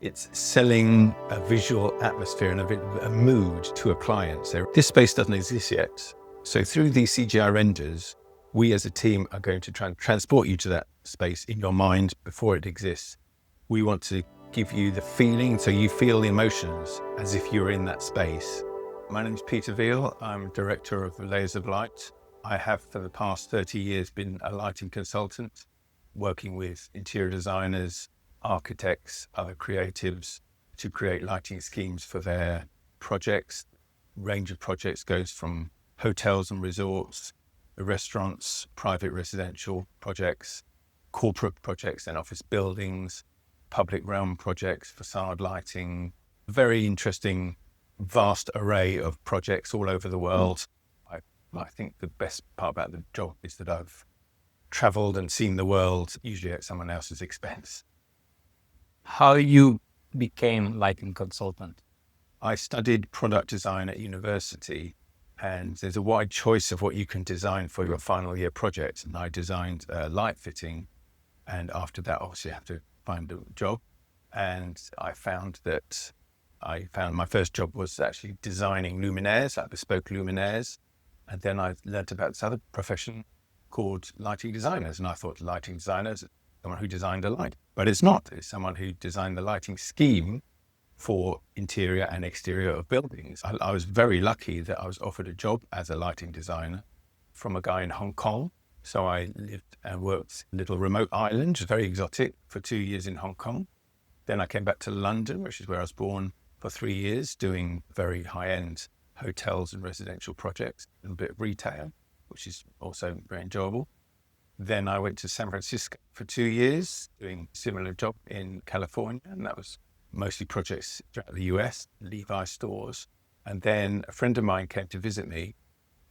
It's selling a visual atmosphere and a mood to a client. So this space doesn't exist yet. So through these CGI renders, we as a team are going to try and transport you to that space in your mind before it exists. We want to give you the feeling, so you feel the emotions as if you're in that space. My name is Peter Veale. I'm director of Layers of Light. I have for the past 30 years been a lighting consultant, working with interior designers, architects, other creatives to create lighting schemes for their projects. Range of projects goes from hotels and resorts, restaurants, private residential projects, corporate projects and office buildings, public realm projects, facade lighting, very interesting, vast array of projects all over the world. I think the best part about the job is that I've traveled and seen the world, usually at someone else's expense. How you became lighting consultant? I studied product design at university, and there's a wide choice of what you can design for your final year project. And I designed light fitting, and after that, obviously, you have to find a job. And I found my first job was actually designing luminaires, like bespoke luminaires. And then I learned about this other profession called lighting designers. And I thought lighting designers, someone who designed a light, but it's not. It's someone who designed the lighting scheme for interior and exterior of buildings. I was very lucky that I was offered a job as a lighting designer from a guy in Hong Kong. So I lived and worked in a little remote island, very exotic, for 2 years in Hong Kong. Then I came back to London, which is where I was born, for 3 years, doing very high-end hotels and residential projects, and a bit of retail, which is also very enjoyable. Then I went to San Francisco for 2 years, doing a similar job in California, and that was mostly projects throughout the US, Levi stores. And then a friend of mine came to visit me,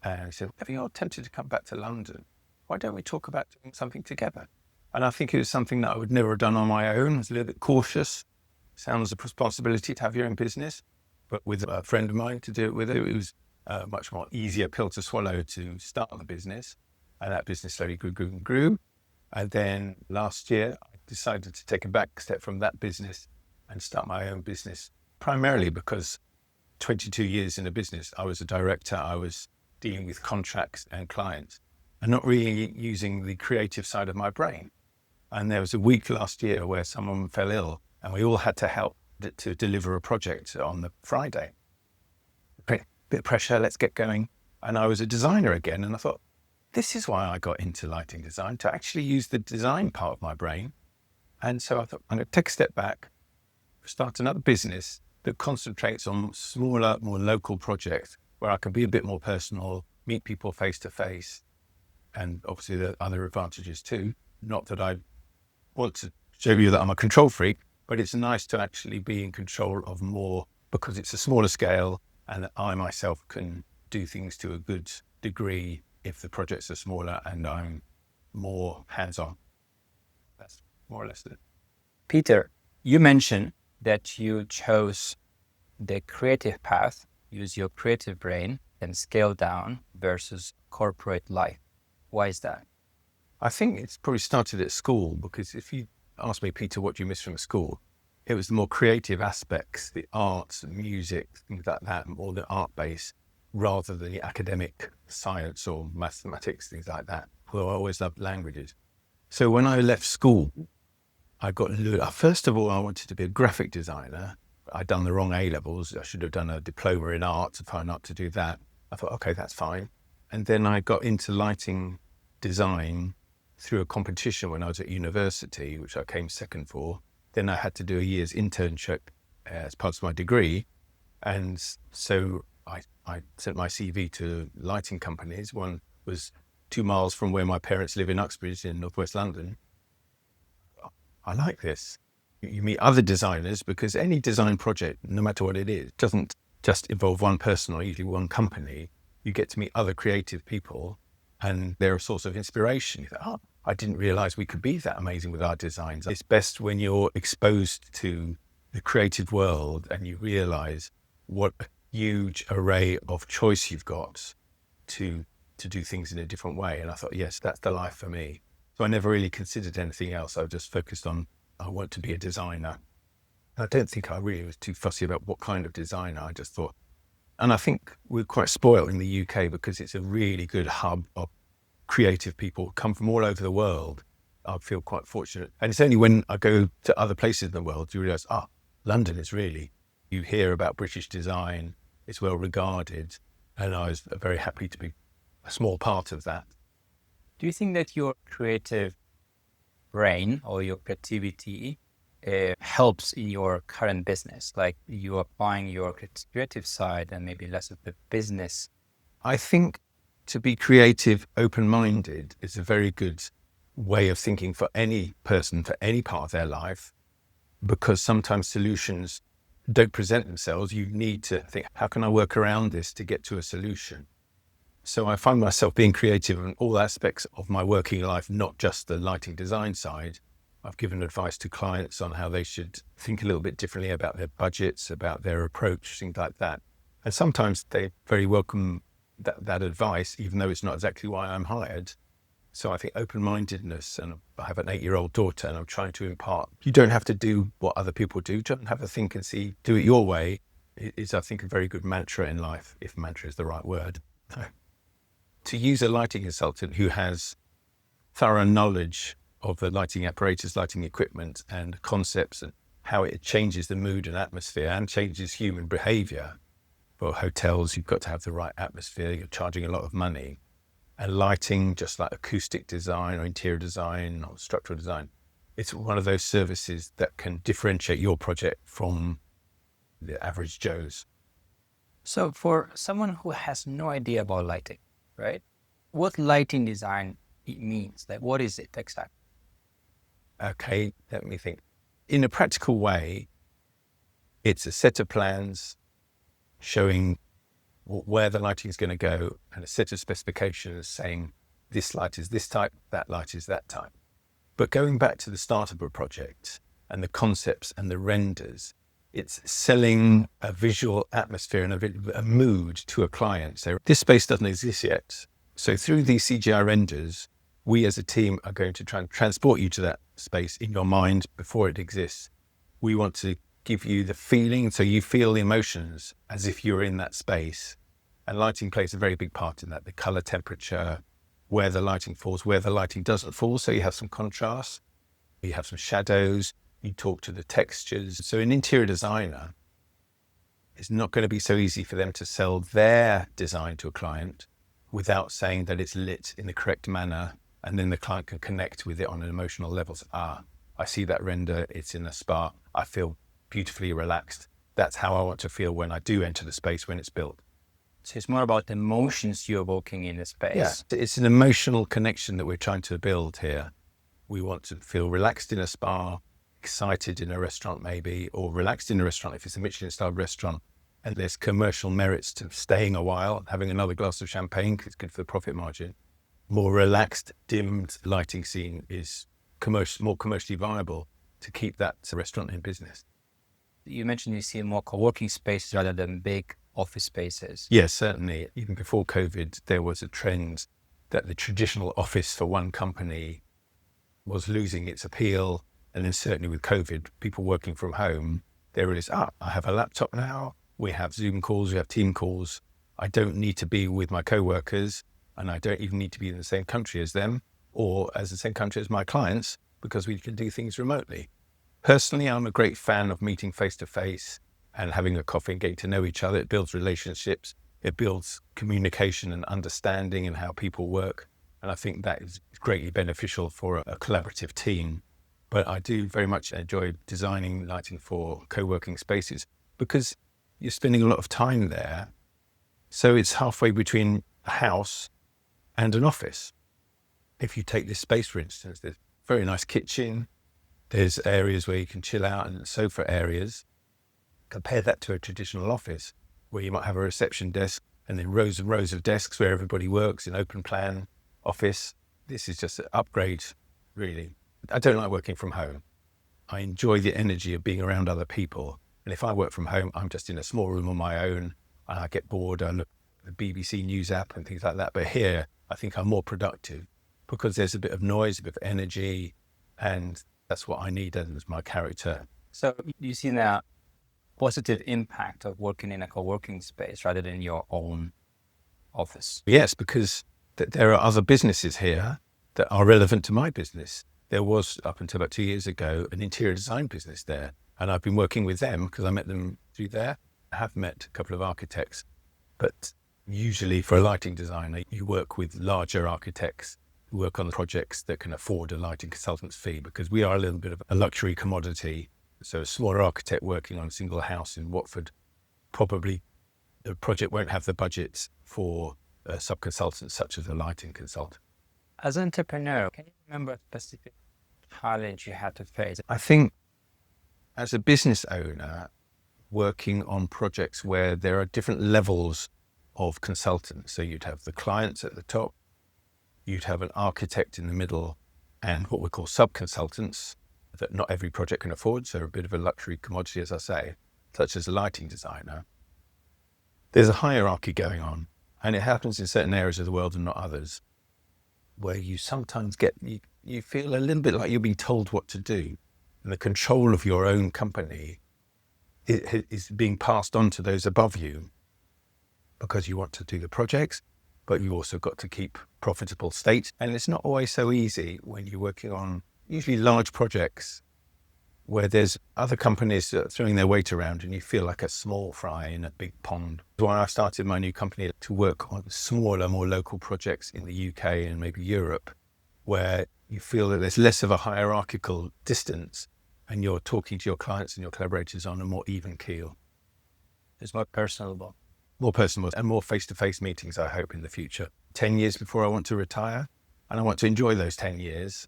and he said, "Have you tempted to come back to London? Why don't we talk about doing something together?" And I think it was something that I would never have done on my own. I was a little bit cautious. Sounds a responsibility to have your own business, but with a friend of mine to do it with, it was a much more easier pill to swallow to start the business. And that business slowly grew. And then last year, I decided to take a back step from that business and start my own business, primarily because 22 years in a business, I was a director, I was dealing with contracts and clients and not really using the creative side of my brain. And there was a week last year where someone fell ill and we all had to help to deliver a project on the Friday. Bit of pressure, let's get going. And I was a designer again. And I thought, this is why I got into lighting design, to actually use the design part of my brain. And so I thought, I'm going to take a step back, start another business that concentrates on smaller, more local projects where I can be a bit more personal, meet people face to face. And obviously there are other advantages too. Not that I want to show you that I'm a control freak, but it's nice to actually be in control of more because it's a smaller scale and that I myself can do things to a good degree if the projects are smaller and I'm more hands-on. That's more or less it. Peter, you mentioned that you chose the creative path, use your creative brain, and scale down versus corporate life. Why is that? I think it's probably started at school, because if you ask me, Peter, what do you miss from school? It was the more creative aspects, the arts, music, things like that, or the art base, rather than the academic science or mathematics, things like that. Although I always loved languages. So when I left school, first of all, I wanted to be a graphic designer. I'd done the wrong A-levels. I should have done a diploma in art, fine art to do that. I thought, okay, that's fine. And then I got into lighting design through a competition when I was at university, which I came second for. Then I had to do a year's internship as part of my degree. And so I sent my CV to lighting companies. One was 2 miles from where my parents live in Uxbridge in northwest London. I like this. You meet other designers, because any design project, no matter what it is, doesn't just involve one person or usually one company. You get to meet other creative people and they're a source of inspiration. You think, I didn't realize we could be that amazing with our designs. It's best when you're exposed to the creative world and you realize what a huge array of choice you've got to do things in a different way. And I thought, yes, that's the life for me. So I never really considered anything else. I was just focused on, I want to be a designer. I don't think I really was too fussy about what kind of designer. I just thought, and I think we're quite spoiled in the UK because it's a really good hub of creative people come from all over the world. I feel quite fortunate. And it's only when I go to other places in the world you realize, London is really, you hear about British design, it's well regarded. And I was very happy to be a small part of that. Do you think that your creative brain or your creativity helps in your current business? Like you applying your creative side and maybe less of the business? I think to be creative, open-minded is a very good way of thinking for any person, for any part of their life, because sometimes solutions don't present themselves. You need to think, how can I work around this to get to a solution? So I find myself being creative in all aspects of my working life, not just the lighting design side. I've given advice to clients on how they should think a little bit differently about their budgets, about their approach, things like that. And sometimes they very welcome that advice, even though it's not exactly why I'm hired. So I think open-mindedness, and I have an 8-year-old daughter and I'm trying to impart, you don't have to do what other people do, just have a think and see, do it your way, is I think a very good mantra in life, if mantra is the right word. To use a lighting consultant who has thorough knowledge of the lighting apparatus, lighting equipment and concepts and how it changes the mood and atmosphere and changes human behavior. For hotels, you've got to have the right atmosphere, you're charging a lot of money. And lighting, just like acoustic design or interior design or structural design, it's one of those services that can differentiate your project from the average Joe's. So for someone who has no idea about lighting, right? What lighting design it means? Like, what is it exactly? Okay, let me think. In a practical way, it's a set of plans showing where the lighting is going to go and a set of specifications saying this light is this type, that light is that type. But going back to the start of a project and the concepts and the renders, it's selling a visual atmosphere and a mood to a client. So this space doesn't exist yet. So through these CGI renders, we as a team are going to try and transport you to that space in your mind before it exists. We want to give you the feeling, so you feel the emotions as if you're in that space. And lighting plays a very big part in that. The color, temperature, where the lighting falls, where the lighting doesn't fall. So you have some contrast, you have some shadows, you talk to the textures. So an interior designer, it's not going to be so easy for them to sell their design to a client without saying that it's lit in the correct manner. And then the client can connect with it on an emotional level. So, I see that render, it's in a spa, I feel beautifully relaxed. That's how I want to feel when I do enter the space when it's built. So it's more about the emotions you're evoking in the space. Yeah, it's an emotional connection that we're trying to build here. We want to feel relaxed in a spa, excited in a restaurant maybe, or relaxed in a restaurant if it's a Michelin-style restaurant. And there's commercial merits to staying a while, having another glass of champagne because it's good for the profit margin. More relaxed, dimmed lighting scene is more commercially viable to keep that restaurant in business. You mentioned you see more co-working spaces rather than big office spaces. Yes, certainly. Even before COVID, there was a trend that the traditional office for one company was losing its appeal. And then certainly with COVID, people working from home, they realized, I have a laptop now. We have Zoom calls, we have team calls. I don't need to be with my coworkers, and I don't even need to be in the same country as them or as the same country as my clients because we can do things remotely. Personally, I'm a great fan of meeting face-to-face and having a coffee and getting to know each other. It builds relationships. It builds communication and understanding and how people work. And I think that is greatly beneficial for a collaborative team. But I do very much enjoy designing lighting for co-working spaces because you're spending a lot of time there. So it's halfway between a house and an office. If you take this space, for instance, there's a very nice kitchen. There's areas where you can chill out and sofa areas. Compare that to a traditional office where you might have a reception desk and then rows and rows of desks where everybody works in open plan office. This is just an upgrade, really. I don't like working from home. I enjoy the energy of being around other people. And if I work from home, I'm just in a small room on my own and I get bored. I look at the BBC News app and things like that. But here, I think I'm more productive because there's a bit of noise, a bit of energy, and that's what I need as my character. So you see now positive impact of working in a co-working space rather than your own office. Yes, because there are other businesses here that are relevant to my business. There was, up until about 2 years ago, an interior design business there. And I've been working with them because I met them through there. I have met a couple of architects, but usually for a lighting designer, you work with larger architects who work on projects that can afford a lighting consultant's fee, because we are a little bit of a luxury commodity. So a smaller architect working on a single house in Watford, probably the project won't have the budget for a sub-consultant such as a lighting consultant. As an entrepreneur, can you remember a specific challenge you had to face? I think as a business owner, working on projects where there are different levels of consultants. So you'd have the clients at the top, you'd have an architect in the middle, and what we call sub-consultants that not every project can afford. So a bit of a luxury commodity, as I say, such as a lighting designer. There's a hierarchy going on, and it happens in certain areas of the world and not others, where you sometimes you feel a little bit like you're being told what to do, and the control of your own company is being passed on to those above you because you want to do the projects, but you also got to keep profitable state. And it's not always so easy when you're working on usually large projects where there's other companies throwing their weight around and you feel like a small fry in a big pond. That's why I started my new company to work on smaller, more local projects in the UK and maybe Europe, where you feel that there's less of a hierarchical distance and you're talking to your clients and your collaborators on a more even keel. It's more personable. More personal and more face-to-face meetings, I hope, in the future. 10 years before I want to retire, and I want to enjoy those 10 years.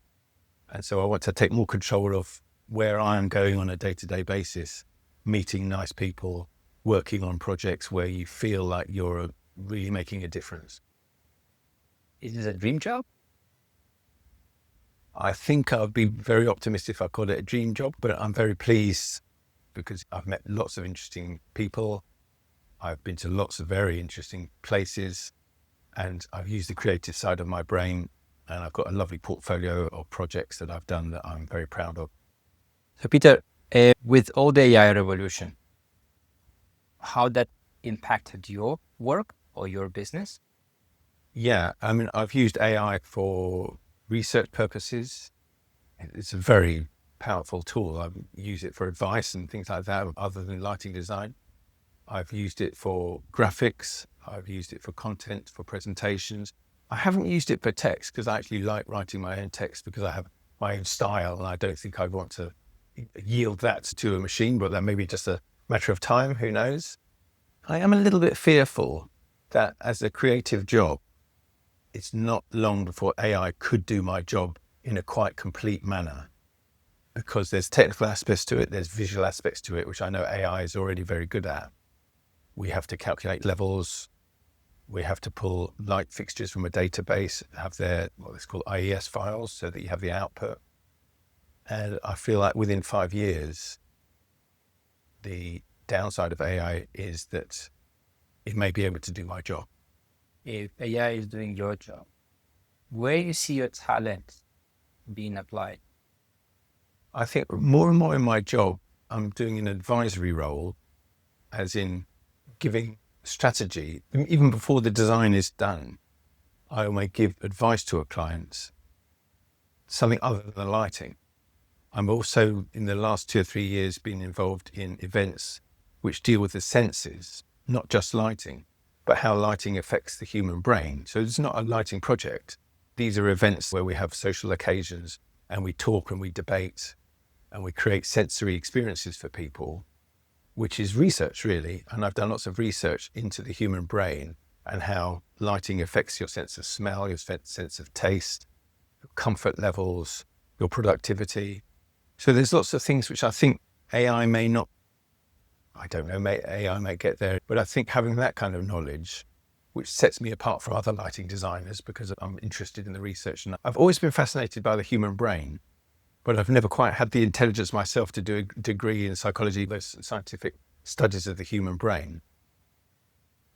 And so I want to take more control of where I am going on a day-to-day basis, meeting nice people, working on projects where you feel like you're really making a difference. Is this a dream job? I think I'd be very optimistic if I called it a dream job, but I'm very pleased because I've met lots of interesting people. I've been to lots of very interesting places, and I've used the creative side of my brain, and I've got a lovely portfolio of projects that I've done that I'm very proud of. So Peter, with all the AI revolution, how that impacted your work or your business? Yeah, I mean, I've used AI for research purposes. It's a very powerful tool. I use it for advice and things like that, other than lighting design. I've used it for graphics. I've used it for content, for presentations. I haven't used it for text because I actually like writing my own text because I have my own style and I don't think I want to yield that to a machine, but that may be just a matter of time, who knows? I am a little bit fearful that as a creative job, it's not long before AI could do my job in a quite complete manner, because there's technical aspects to it, there's visual aspects to it, which I know AI is already very good at. We have to calculate levels. We have to pull light fixtures from a database, have their what's called IES files so that you have the output. And I feel like within 5 years, the downside of AI is that it may be able to do my job. If AI is doing your job, where you see your talent being applied? I think more and more in my job, I'm doing an advisory role, as in giving strategy. Even before the design is done, I may give advice to a client, something other than the lighting. I'm also, in the last 2 or 3 years, been involved in events which deal with the senses, not just lighting, but how lighting affects the human brain. So it's not a lighting project. These are events where we have social occasions and we talk and we debate and we create sensory experiences for people, which is research really. And I've done lots of research into the human brain and how lighting affects your sense of smell, your sense of taste, your comfort levels, your productivity. So there's lots of things which I think AI may not, I don't know, AI may get there, but I think having that kind of knowledge, which sets me apart from other lighting designers because I'm interested in the research. And I've always been fascinated by the human brain, but I've never quite had the intelligence myself to do a degree in psychology, those scientific studies of the human brain.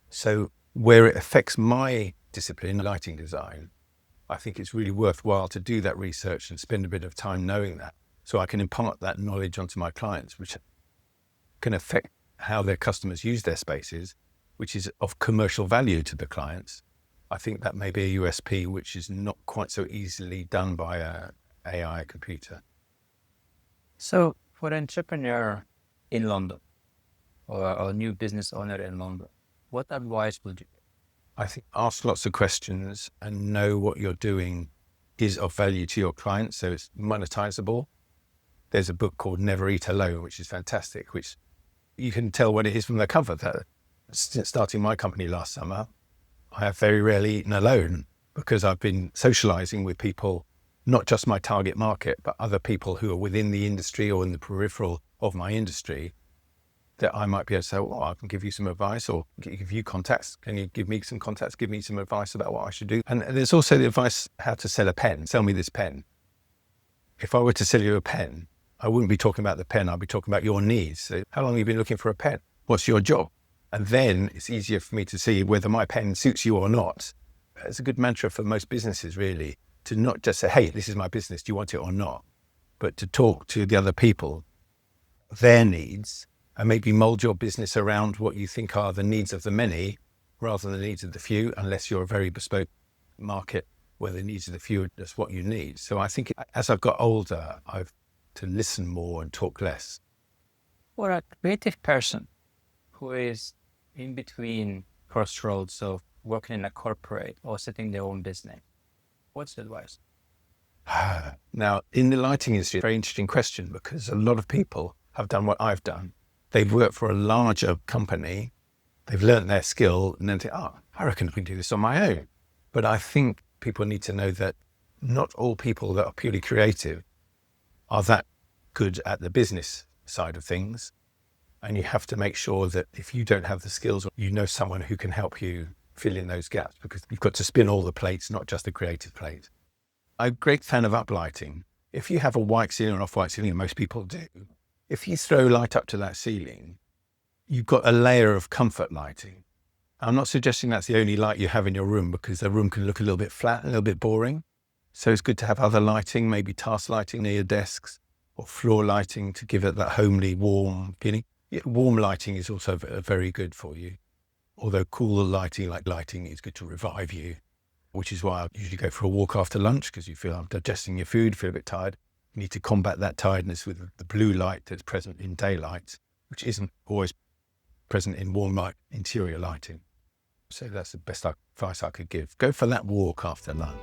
So where it affects my discipline, lighting design, I think it's really worthwhile to do that research and spend a bit of time knowing that. so I can impart that knowledge onto my clients, which can affect how their customers use their spaces, which is of commercial value to the clients. I think that may be a USP, which is not quite so easily done by a AI computer. So for an entrepreneur in London or a new business owner in London, what advice would you give? I think ask lots of questions and know what you're doing is of value to your clients, so it's monetizable. There's a book called Never Eat Alone, which is fantastic, which you can tell what it is from the cover. That since starting my company last summer, I have very rarely eaten alone because I've been socializing with people, not just my target market, but other people who are within the industry or in the peripheral of my industry, that I might be able to say, well, I can give you some advice or give you contacts. Can you give me some contacts? Give me some advice about what I should do. And there's also the advice how to sell a pen. Sell me this pen. If I were to sell you a pen, I wouldn't be talking about the pen. I'd be talking about your needs. So how long have you been looking for a pen? What's your job? And then it's easier for me to see whether my pen suits you or not. It's a good mantra for most businesses, really, to not just say, hey, this is my business. Do you want it or not? But to talk to the other people, their needs, and maybe mold your business around what you think are the needs of the many rather than the needs of the few, unless you're a very bespoke market where the needs of the few are just what you need. So I think as I've got older, I've to listen more and talk less. For a creative person who is in between crossroads of working in a corporate or setting their own business, what's the advice? Now, in the lighting industry, very interesting question, because a lot of people have done what I've done. They've worked for a larger company, they've learned their skill, and then think, I reckon I can do this on my own. But I think people need to know that not all people that are purely creative are that good at the business side of things. And you have to make sure that if you don't have the skills, you know someone who can help you fill in those gaps, because you've got to spin all the plates, not just the creative plate. I'm a great fan of uplighting. If you have a white ceiling or off-white ceiling, and most people do, if you throw light up to that ceiling, you've got a layer of comfort lighting. I'm not suggesting that's the only light you have in your room, because the room can look a little bit flat, a little bit boring. So it's good to have other lighting, maybe task lighting near your desks or floor lighting to give it that homely, warm feeling. Yeah, warm lighting is also very good for you. Although cool lighting, like lighting, is good to revive you, which is why I usually go for a walk after lunch, because you feel I'm digesting your food, feel a bit tired. You need to combat that tiredness with the blue light that's present in daylight, which isn't always present in warm light interior lighting. So that's the best advice I could give. Go for that walk after lunch.